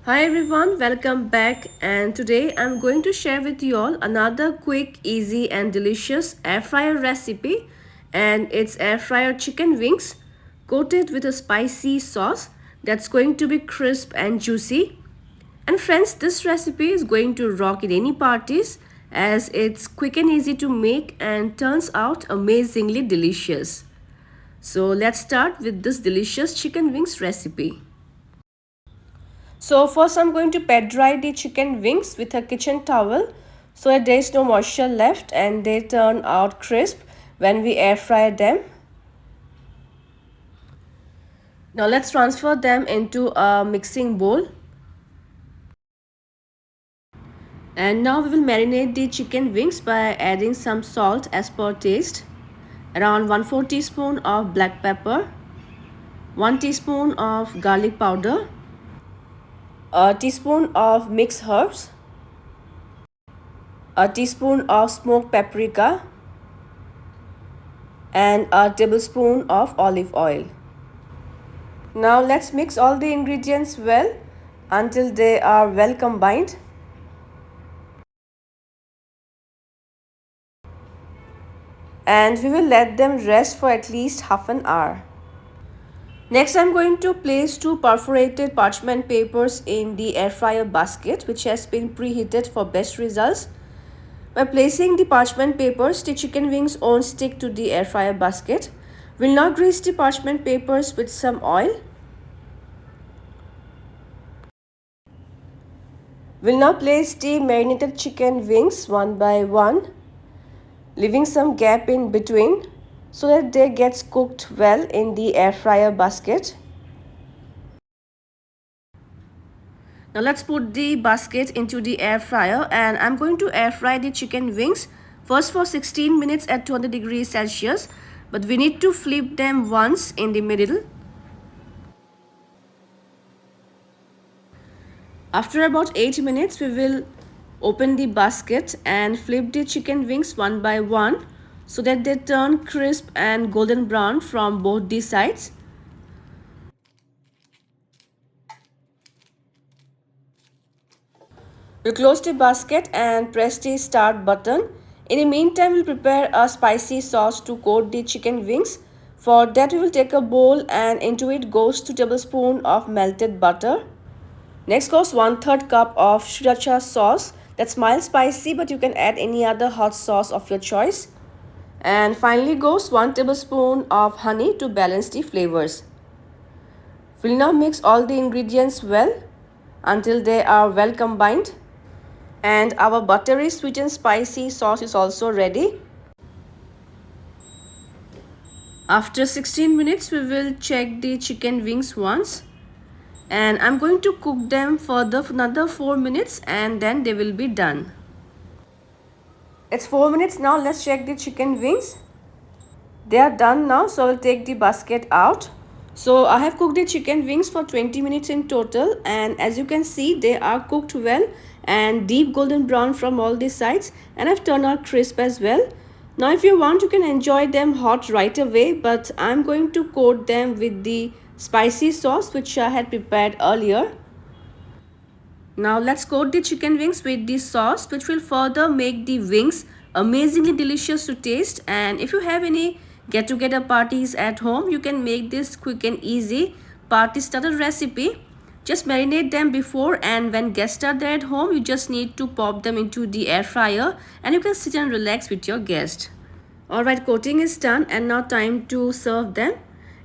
Hi everyone, welcome back, and today I'm going to share with you all another quick, easy and delicious air fryer recipe, and it's air fryer chicken wings coated with a spicy sauce that's going to be crisp and juicy. And friends, this recipe is going to rock in any parties as it's quick and easy to make and turns out amazingly delicious. So let's start with this delicious chicken wings recipe. So first I'm going to pat dry the chicken wings with a kitchen towel so that there is no moisture left and they turn out crisp when we air fry them. Now let's transfer them into a mixing bowl. And now we will marinate the chicken wings by adding some salt as per taste, around 1/4 teaspoon of black pepper, 1 teaspoon of garlic powder, a teaspoon of mixed herbs, a teaspoon of smoked paprika, and a tablespoon of olive oil. Now let's mix all the ingredients well until they are well combined. And we will let them rest for at least half an hour. Next, I'm going to place 2 perforated parchment papers in the air fryer basket which has been preheated for best results. By placing the parchment papers, the chicken wings won't stick to the air fryer basket. We'll now grease the parchment papers with some oil. We'll now place the marinated chicken wings one by one, leaving some gap in between so that they get cooked well in the air fryer basket. Now let's put the basket into the air fryer, and I'm going to air fry the chicken wings first for 16 minutes at 200 degrees Celsius, but we need to flip them once in the middle. After about 8 minutes, we will open the basket and flip the chicken wings one by one so that they turn crisp and golden brown from both the sides. We'll close the basket and press the start button. In the meantime, we'll prepare a spicy sauce to coat the chicken wings. For that, we will take a bowl and into it goes 2 tablespoons of melted butter. Next goes 1/3 cup of Sriracha sauce. That's mild spicy, but you can add any other hot sauce of your choice. And finally goes 1 tablespoon of honey to balance the flavors. We'll now mix all the ingredients well until they are well combined. And our buttery sweet and spicy sauce is also ready. After 16 minutes, we will check the chicken wings once. And I'm going to cook them further for another 4 minutes and then they will be done. It's 4 minutes now. Let's check the chicken wings. They are done now, so I'll take the basket out. So I have cooked the chicken wings for 20 minutes in total, and as you can see, they are cooked well and deep golden brown from all the sides, and I've turned out crisp as well. Now if you want, you can enjoy them hot right away, but I'm going to coat them with the spicy sauce which I had prepared earlier. Now let's coat the chicken wings with this sauce, which will further make the wings amazingly delicious to taste. And if you have any get-together parties at home, you can make this quick and easy party starter recipe. Just marinate them before, and when guests are there at home, you just need to pop them into the air fryer and you can sit and relax with your guest. Alright, coating is done and now time to serve them.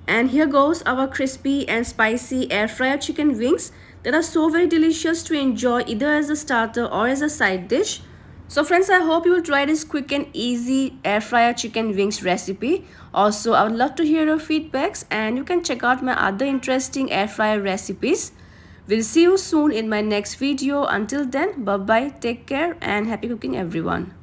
And here goes our crispy and spicy air fryer chicken wings that are so very delicious to enjoy either as a starter or as a side dish. So friends, I hope you will try this quick and easy air fryer chicken wings recipe. Also, I would love to hear your feedbacks, and you can check out my other interesting air fryer recipes. We'll see you soon in my next video. Until then, bye bye, take care and happy cooking everyone.